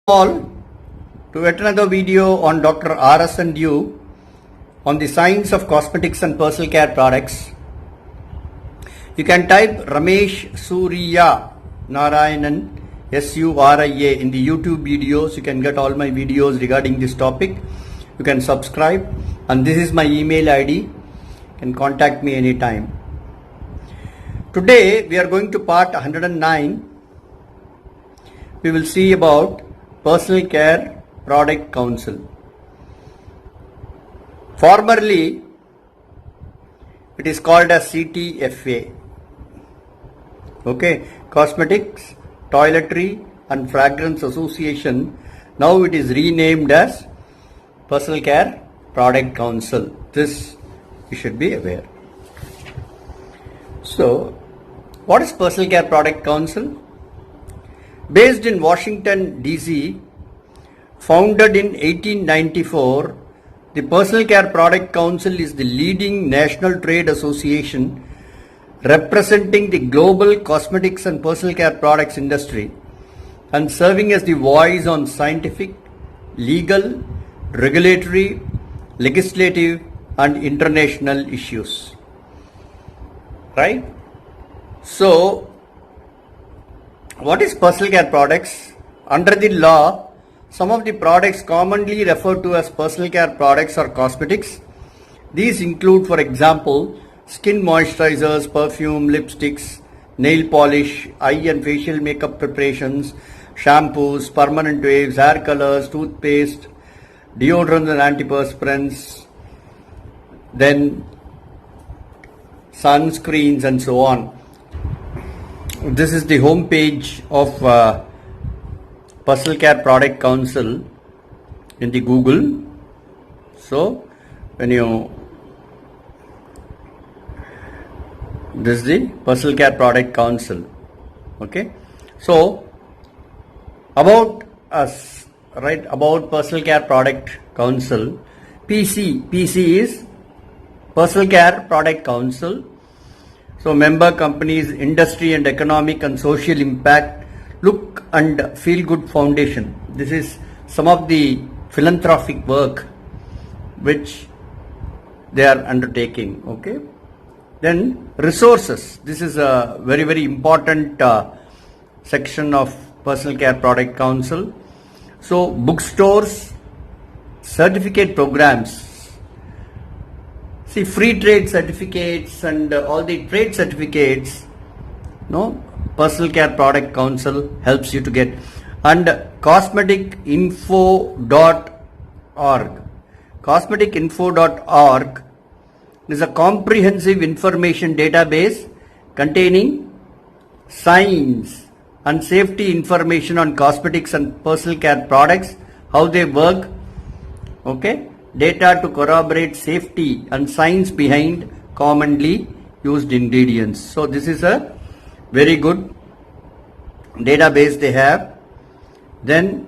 all to yet another video on Dr. R.S. and you on the science of cosmetics and personal care products. You can type Ramesh Surya Narayanan SURIA in the YouTube videos. You can get all my videos regarding this topic. You can subscribe, and this is my email ID. You can contact me anytime. Today we are going to part 109. We will see about Personal Care Product Council. Formerly it is called as CTFA. Okay, Cosmetics, Toiletry and Fragrance Association. Now it is renamed as Personal Care Product Council. This you should be aware. So, what is Personal Care Product Council? Based in Washington, D.C., founded in 1894, the Personal Care Product Council is the leading national trade association representing the global cosmetics and personal care products industry and serving as the voice on scientific, legal, regulatory, legislative and international issues. Right? So, what is personal care products? Under the law, some of the products commonly referred to as personal care products or cosmetics. These include, for example, skin moisturizers, perfume, lipsticks, nail polish, eye and facial makeup preparations, shampoos, permanent waves, hair colors, toothpaste, deodorants and antiperspirants, then sunscreens and so on. This is the home page of Personal Care Product Council in the Google. So when you, this is the Personal Care Product Council. Okay, so about us, right, about Personal Care Product Council, PC is Personal Care Product Council. So member companies, industry and economic and social impact, look and feel good foundation. This is some of the philanthropic work which they are undertaking. Okay. Then resources. This is a very, very important section of Personal Care Product Council. So bookstores, certificate programs. See, free trade certificates and all the trade certificates, no, Personal Care Product Council helps you to get. And cosmeticinfo.org. Cosmeticinfo.org is a comprehensive information database containing science and safety information on cosmetics and personal care products, how they work, okay, data to corroborate safety and science behind commonly used ingredients. So this is a very good database they have. Then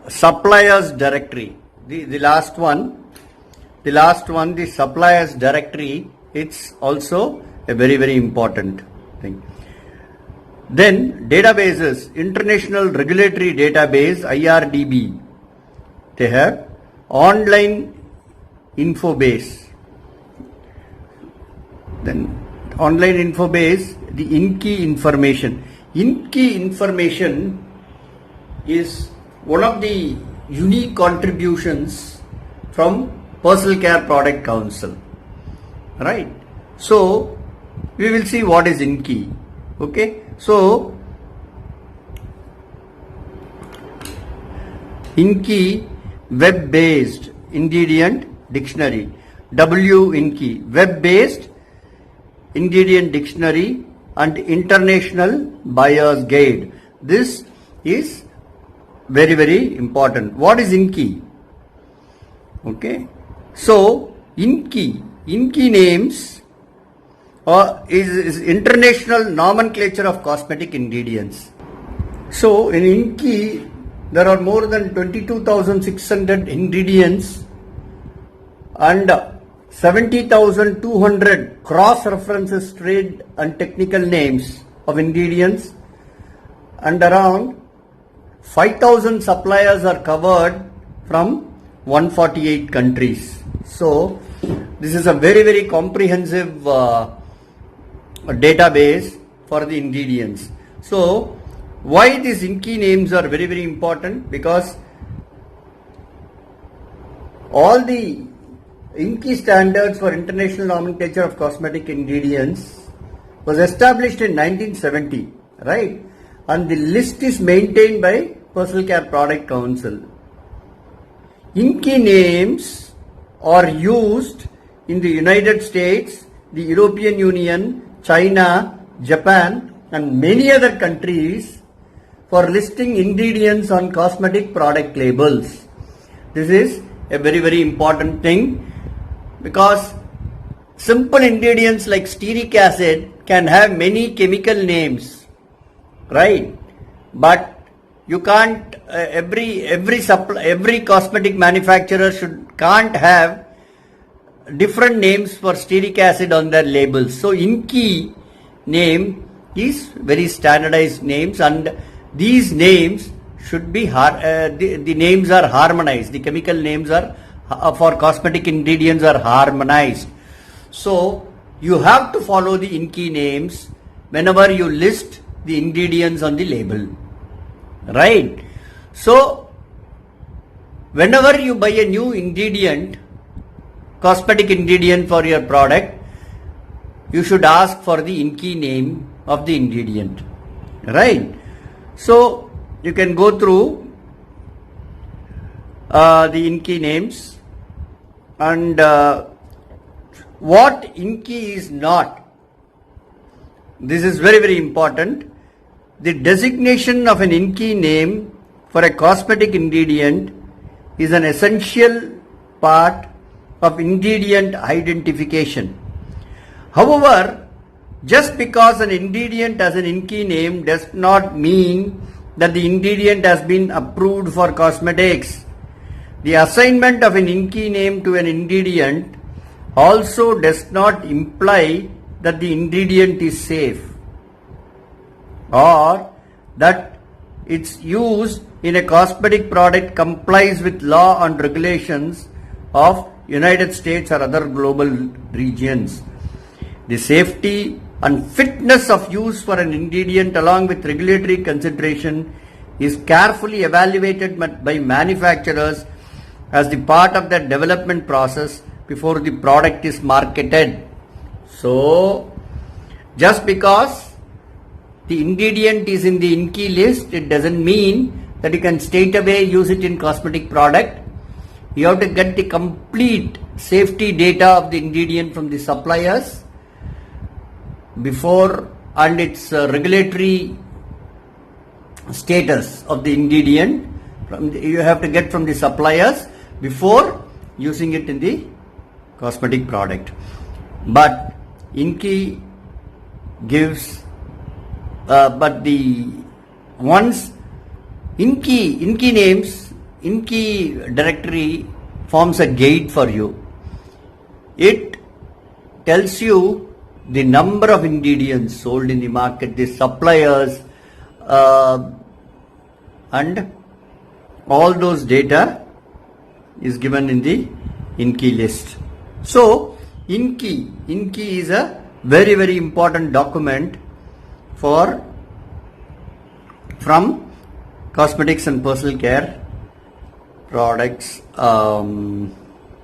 suppliers directory, the last one, the suppliers directory, it's also a very, very important thing. Then databases, International Regulatory Database, IRDB, they have online info base. Then online info base, the INKEY information. INKEY information is one of the unique contributions from Personal Care Product Council. Right? So we will see what is INKEY. Okay? So INKEY web-based ingredient dictionary, WINKEY, web-based ingredient dictionary and international buyer's guide. This is very, very important. What is INKEY? Okay, so INKEY names is international nomenclature of cosmetic ingredients. So in INKEY there are more than 22,600 ingredients and 70,200 cross references, trade and technical names of ingredients and around 5,000 suppliers are covered from 148 countries. So this is a very comprehensive database for the ingredients. So why these INCI names are very important? Because all the INCI standards for international nomenclature of cosmetic ingredients was established in 1970, right? And the list is maintained by Personal Care Product Council. INCI names are used in the United States, the European Union, China, Japan and many other countries for listing ingredients on cosmetic product labels. This is a very important thing, because simple ingredients like stearic acid can have many chemical names, right? But you can't, every cosmetic manufacturer can't have different names for stearic acid on their labels. So INCI name is very standardized names, and these names should be the names are harmonized. The chemical names are for cosmetic ingredients are harmonized. So you have to follow the INCI names whenever you list the ingredients on the label, right? So whenever you buy a new ingredient, cosmetic ingredient for your product, you should ask for the INCI name of the ingredient, right? So you can go through the INCI names, and what INCI is not. This is very important. The designation of an INCI name for a cosmetic ingredient is an essential part of ingredient identification. However, just because an ingredient has an INCI name does not mean that the ingredient has been approved for cosmetics. The assignment of an INCI name to an ingredient also does not imply that the ingredient is safe or that its use in a cosmetic product complies with law and regulations of United States or other global regions. The safety and fitness of use for an ingredient along with regulatory consideration is carefully evaluated by manufacturers as the part of their development process before the product is marketed. So just because the ingredient is in the INCI list, it doesn't mean that you can straight away use it in cosmetic product. You have to get the complete safety data of the ingredient from the suppliers before, and its regulatory status of the ingredient you have to get from the suppliers before using it in the cosmetic product. But INCI gives, but the once INCI names, INCI directory forms a guide for you. It tells you the number of ingredients sold in the market, the suppliers, and all those data is given in the INCI list. So INCI is a very important document from Cosmetics and Personal Care Products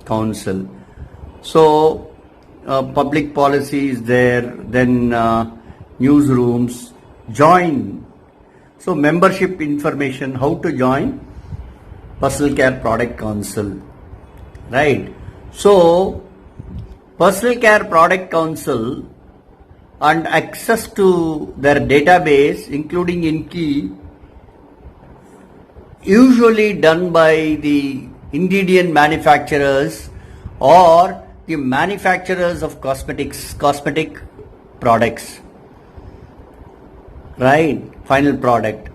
Council. So public policy is there, then newsrooms, join. So membership information, how to join Personal Care Product Council, right? So Personal Care Product Council and access to their database including INCI usually done by the ingredient manufacturers or the manufacturers of cosmetic products, right? Final product.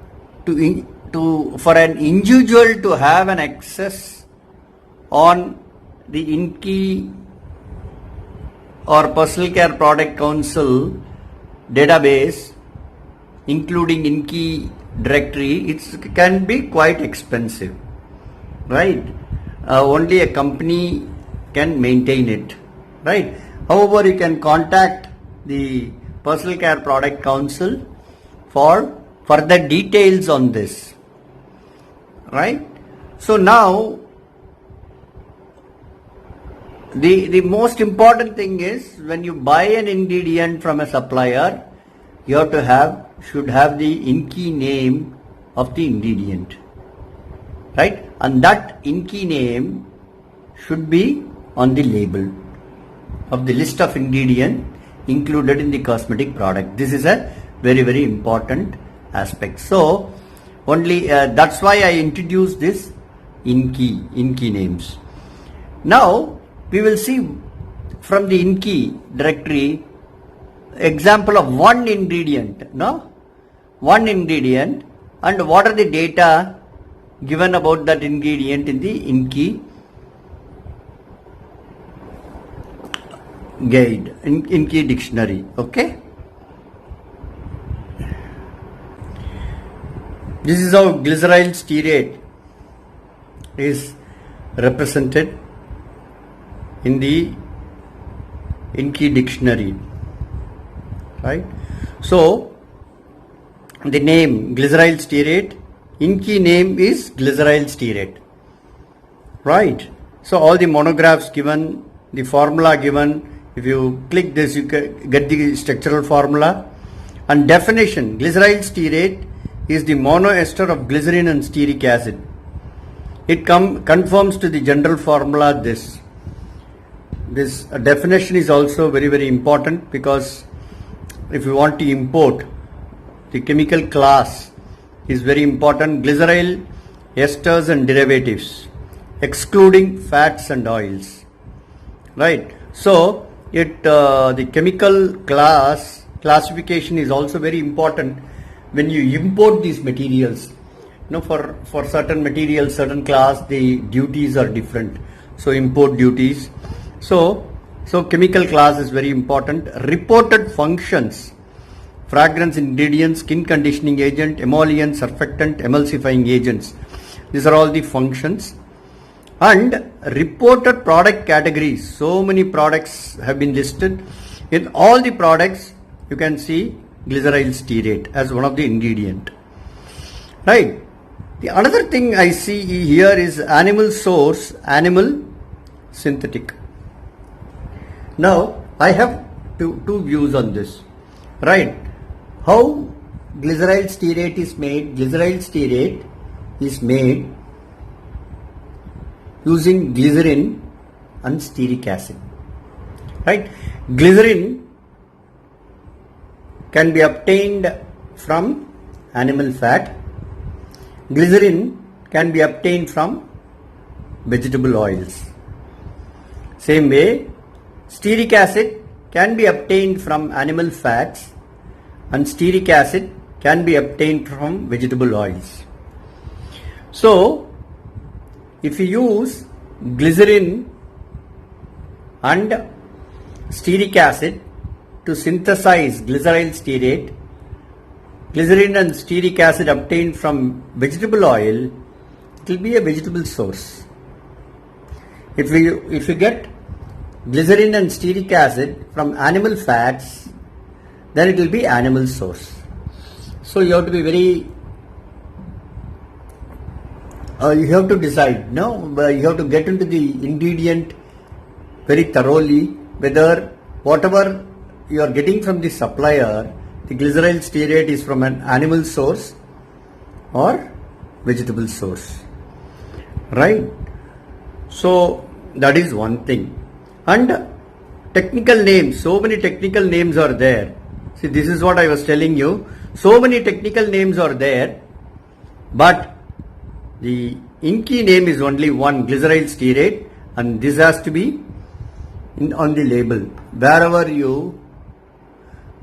For an individual to have an access on the INCI or Personal Care Product Council database, including INCI directory, it can be quite expensive, right? Only a company can maintain it, right? However, you can contact the Personal Care Product Council for further details on this, right? So now the most important thing is, when you buy an ingredient from a supplier, you should have the INCI name of the ingredient, right? And that INCI name should be on the label of the list of ingredients included in the cosmetic product. This is a very important aspect. So only that's why I introduced this INCI names. Now we will see from the INCI directory example of one ingredient, one ingredient, and what are the data given about that ingredient in the INCI guide, INCI dictionary. Okay, this is how glyceryl stearate is represented in the INCI dictionary, right? So the name glyceryl stearate, INCI name is glyceryl stearate, right? So all the monographs given, the formula given. If you click this, you get the structural formula and definition. Glyceryl stearate is the monoester of glycerin and stearic acid. It conforms to the general formula. This definition is also very important, because if you want to import, the chemical class is very important. Glyceryl esters and derivatives, excluding fats and oils, right? So the chemical classification is also very important when you import these materials. For certain materials, certain class, the duties are different. So import duties. So chemical class is very important. Reported functions: fragrance ingredients, skin conditioning agent, emollient, surfactant, emulsifying agents. These are all the functions. And reported product categories. So many products have been listed. In all the products, you can see glyceryl stearate as one of the ingredient, right? The another thing I see here is animal source, animal synthetic. Now I have two views on this, right? How glyceryl stearate is made? Glyceryl stearate is made using glycerin and stearic acid, right? Glycerin can be obtained from animal fat. Glycerin can be obtained from vegetable oils. Same way, stearic acid can be obtained from animal fats, and stearic acid can be obtained from vegetable oils. So if you use glycerin and stearic acid to synthesize glyceryl stearate, glycerin and stearic acid obtained from vegetable oil, it will be a vegetable source. If you get glycerin and stearic acid from animal fats, then it will be animal source. So you have to be very you have to decide, you have to get into the ingredient very thoroughly, whether whatever you are getting from the supplier, the glyceryl stearate is from an animal source or vegetable source, right? So that is one thing. And technical names, so many technical names are there. See, this is what I was telling you. So many technical names are there, but the INCI name is only one, glyceryl stearate, and this has to be on the label. Wherever you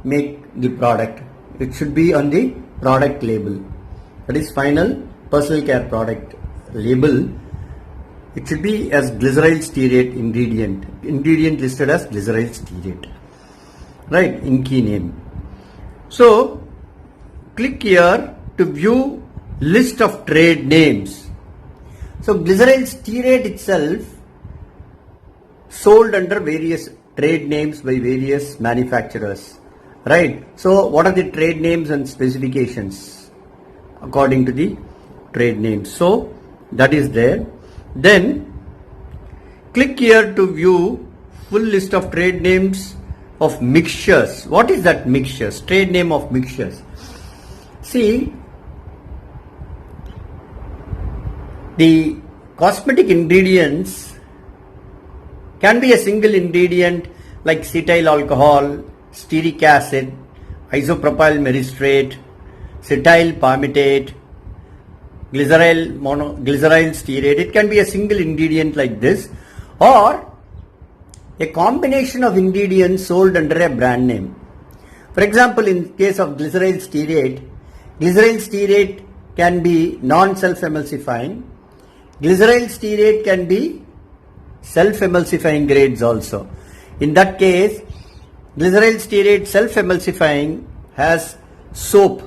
make the product, it should be on the product label. That is final personal care product label. It should be as glyceryl stearate ingredient listed as glyceryl stearate, right? INCI name. So click here to view list of trade names. So glyceryl stearate itself sold under various trade names by various manufacturers, right? So what are the trade names and specifications according to the trade names? So that is there. Then click here to view full list of trade names of mixtures. What is that mixtures? Trade name of mixtures. See, the cosmetic ingredients can be a single ingredient like cetyl alcohol, stearic acid, isopropyl myristrate, cetyl palmitate, glyceryl stearate. It can be a single ingredient like this, or a combination of ingredients sold under a brand name. For example, in case of glyceryl stearate can be non-self-emulsifying. Glyceryl stearate can be self-emulsifying grades also. In that case, glyceryl stearate self-emulsifying has soap,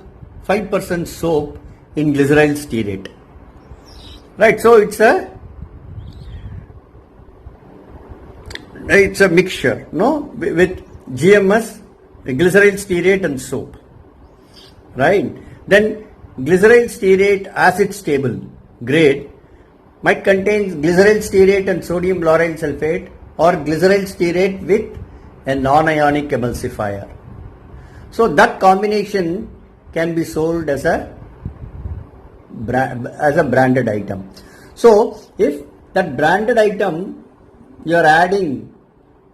5% soap in glyceryl stearate. Right, so it's a mixture, no, with GMS, glyceryl stearate and soap, right? Then glyceryl stearate acid stable grade might contain glyceryl stearate and sodium lauryl sulfate, or glyceryl stearate with a non-ionic emulsifier. So that combination can be sold as a branded item. So if that branded item you are adding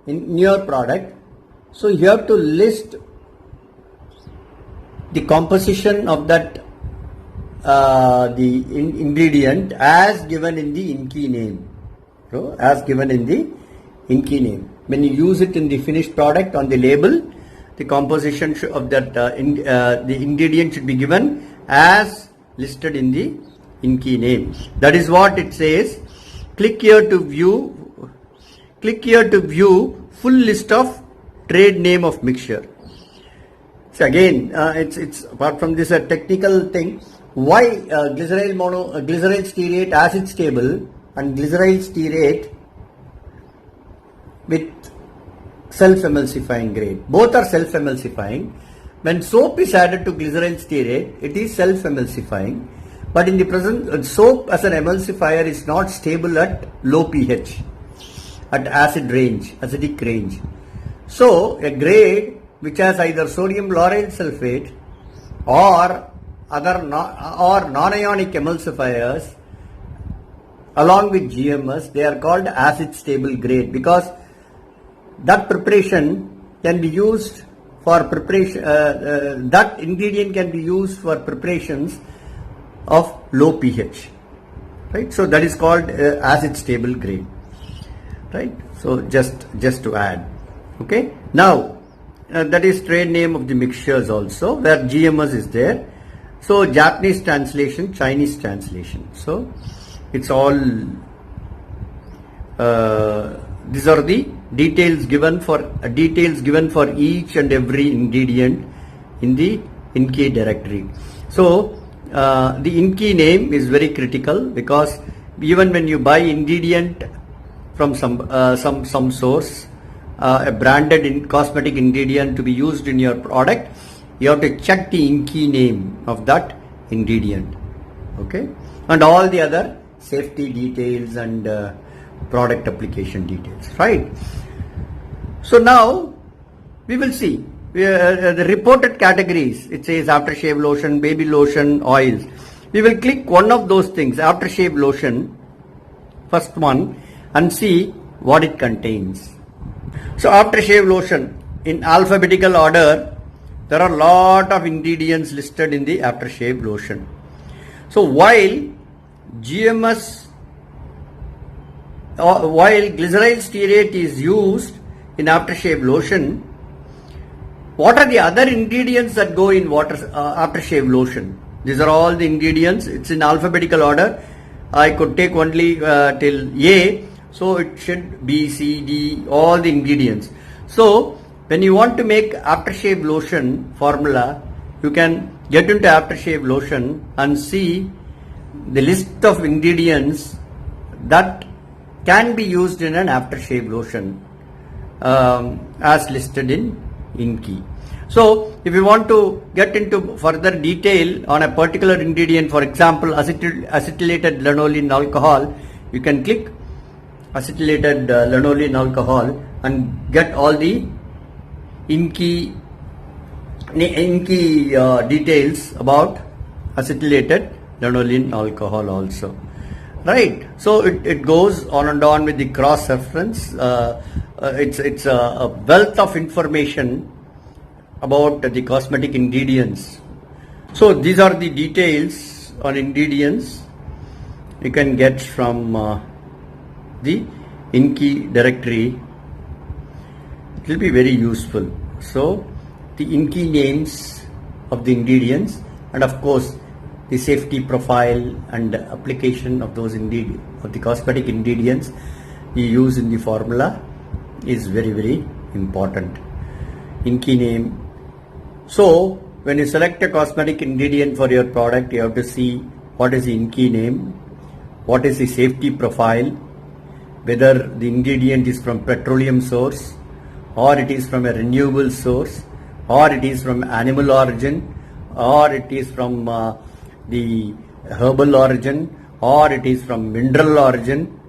in your product, so you have to list the composition of that ingredient as given in the INCI name. So as given in the INCI name. When you use it in the finished product on the label, the composition of that the ingredient should be given as listed in the INCI name. That is what it says. Click here to view full list of trade name of mixture. So again, it's apart from this a technical thing. Why glyceryl stearate acid stable and glyceryl stearate with self-emulsifying grade? Both are self-emulsifying. When soap is added to glyceryl stearate, it is self-emulsifying. But in the present, soap as an emulsifier is not stable at low pH, at acidic range. So a grade which has either sodium lauryl sulfate or non-ionic emulsifiers along with GMS, they are called acid stable grade, because that preparation can be used for preparation, that ingredient can be used for preparations of low pH, right? So that is called acid stable grade, right? So just to add, okay. Now that is trade name of the mixtures also, where GMS is there. So Japanese translation, Chinese translation. So it's all these are the details given for each and every ingredient in the INCI directory. So the INCI name is very critical, because even when you buy ingredient from some source, a branded cosmetic ingredient to be used in your product, you have to check the INCI name of that ingredient, okay, and all the other safety details and product application details, right? So now we will see the reported categories. It says aftershave lotion, baby lotion, oils. We will click one of those things, aftershave lotion, first one, and see what it contains. So aftershave lotion, in alphabetical order, there are a lot of ingredients listed in the aftershave lotion. So while glyceryl stearate is used in aftershave lotion, what are the other ingredients that go in aftershave lotion? These are all the ingredients. It's in alphabetical order. I could take only till A, so it should B, C, D, all the ingredients. So when you want to make aftershave lotion formula, you can get into aftershave lotion and see the list of ingredients that can be used in an aftershave lotion as listed in INKI. So if you want to get into further detail on a particular ingredient, for example acetylated lanolin alcohol, you can click acetylated lanolin alcohol and get all the INKI details about acetylated lanolin alcohol also. Right, so it goes on and on with the cross reference. It's a wealth of information about the cosmetic ingredients. So these are the details on ingredients you can get from the INKI directory. It will be very useful. So the INKI names of the ingredients, and of course the safety profile and application of those ingredients, of the cosmetic ingredients you use in the formula, is very, very important. INKI name. So when you select a cosmetic ingredient for your product, you have to see what is the INKI name, what is the safety profile, whether the ingredient is from petroleum source, or it is from a renewable source, or it is from animal origin, or it is from the herbal origin, or it is from mineral origin,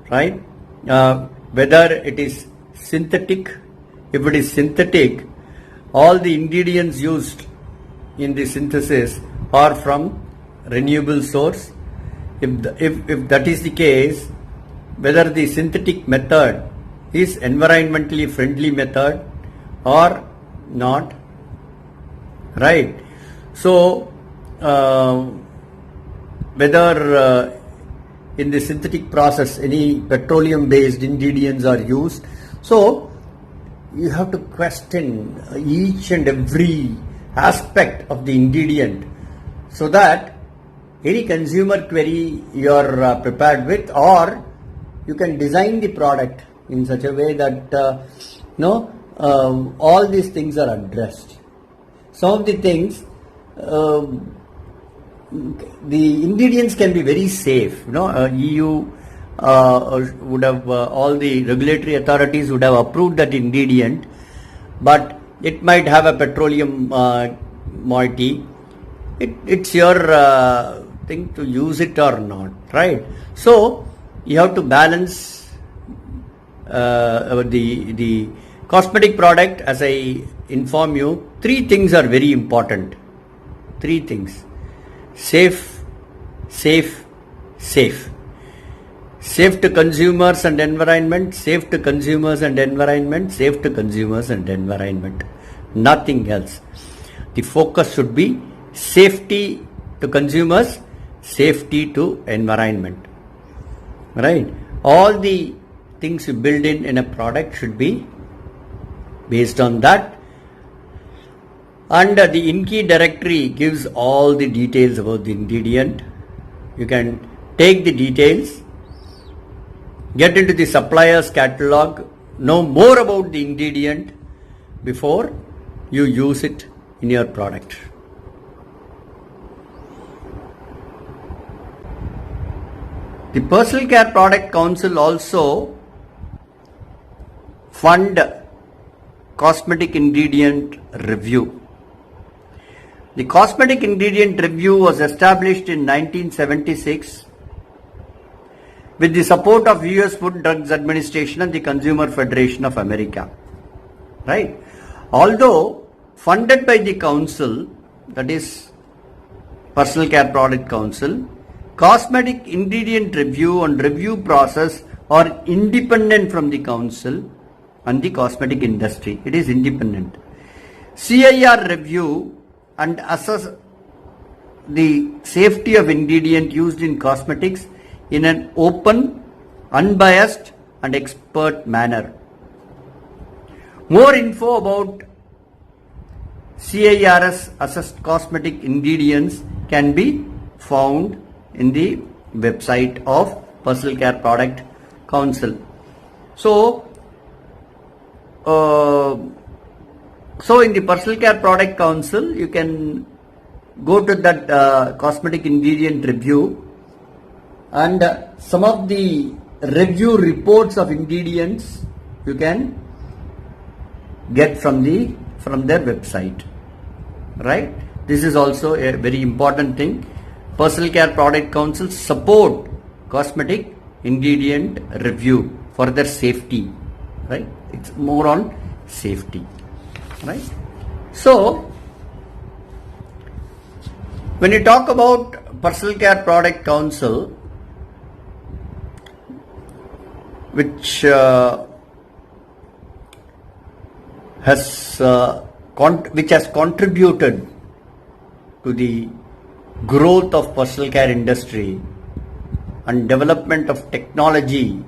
right? Whether it is synthetic. If it is synthetic, all the ingredients used in the synthesis are from renewable source. If that is the case, whether the synthetic method is environmentally friendly method or not, right? So whether in the synthetic process any petroleum based ingredients are used, so you have to question each and every aspect of the ingredient so that any consumer query you are prepared with, or you can design the product in such a way that all these things are addressed. Some of the things, the ingredients can be very safe. EU would have all the regulatory authorities would have approved that ingredient, but it might have a petroleum moiety. It's your thing to use it or not, right? So you have to balance the cosmetic product. As I inform you, three things are very important. Three things: safe, safe, safe. Safe to consumers and environment, safe to consumers and environment, safe to consumers and environment. Nothing else. The focus should be safety to consumers, safety to environment. Right? All the things you build in a product should be based on that. And the INKI directory gives all the details about the ingredient. You can take the details, get into the supplier's catalog, know more about the ingredient before you use it in your product. The Personal Care Product Council also fund cosmetic ingredient review. The cosmetic ingredient review was established in 1976 with the support of US Food Drugs Administration and the Consumer Federation of America. Right? Although funded by the council, that is Personal Care Product Council, cosmetic ingredient review and review process are independent from the council and the cosmetic industry. It is independent. CIR review and assess the safety of ingredient used in cosmetics in an open, unbiased and expert manner. More info about CIRS assessed cosmetic ingredients can be found in the website of Personal Care Product Council. So So in the Personal Care Product Council, you can go to that cosmetic ingredient review, and some of the review reports of ingredients you can get from their website, right? This is also a very important thing. Personal Care Product Council support cosmetic ingredient review for their safety, right? It's more on safety, right? So when you talk about Personal Care Product Council, which has contributed to the growth of personal care industry and development of technology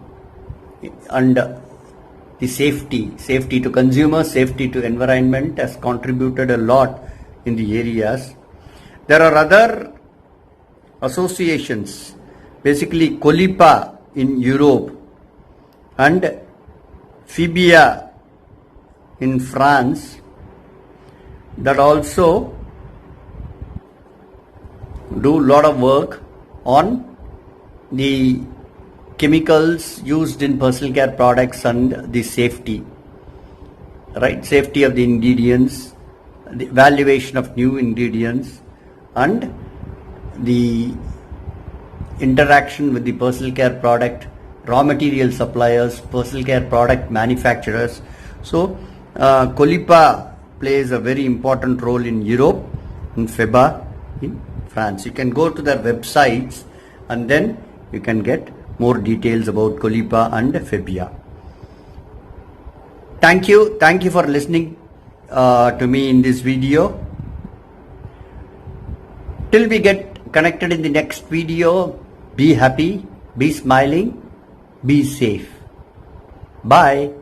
and the safety to consumers, safety to environment, has contributed a lot in the areas. There are other associations, basically Colipa in Europe and Fibia in France, that also do a lot of work on the chemicals used in personal care products and the safety, right? Safety of the ingredients, the evaluation of new ingredients, and the interaction with the personal care product raw material suppliers, personal care product manufacturers. So Colipa plays a very important role in Europe and FEBA in France. You can go to their websites and then you can get more details about Colipa and FEBIA. Thank you for listening to me in this video. Till we get connected in the next video, be happy, be smiling, be safe. Bye.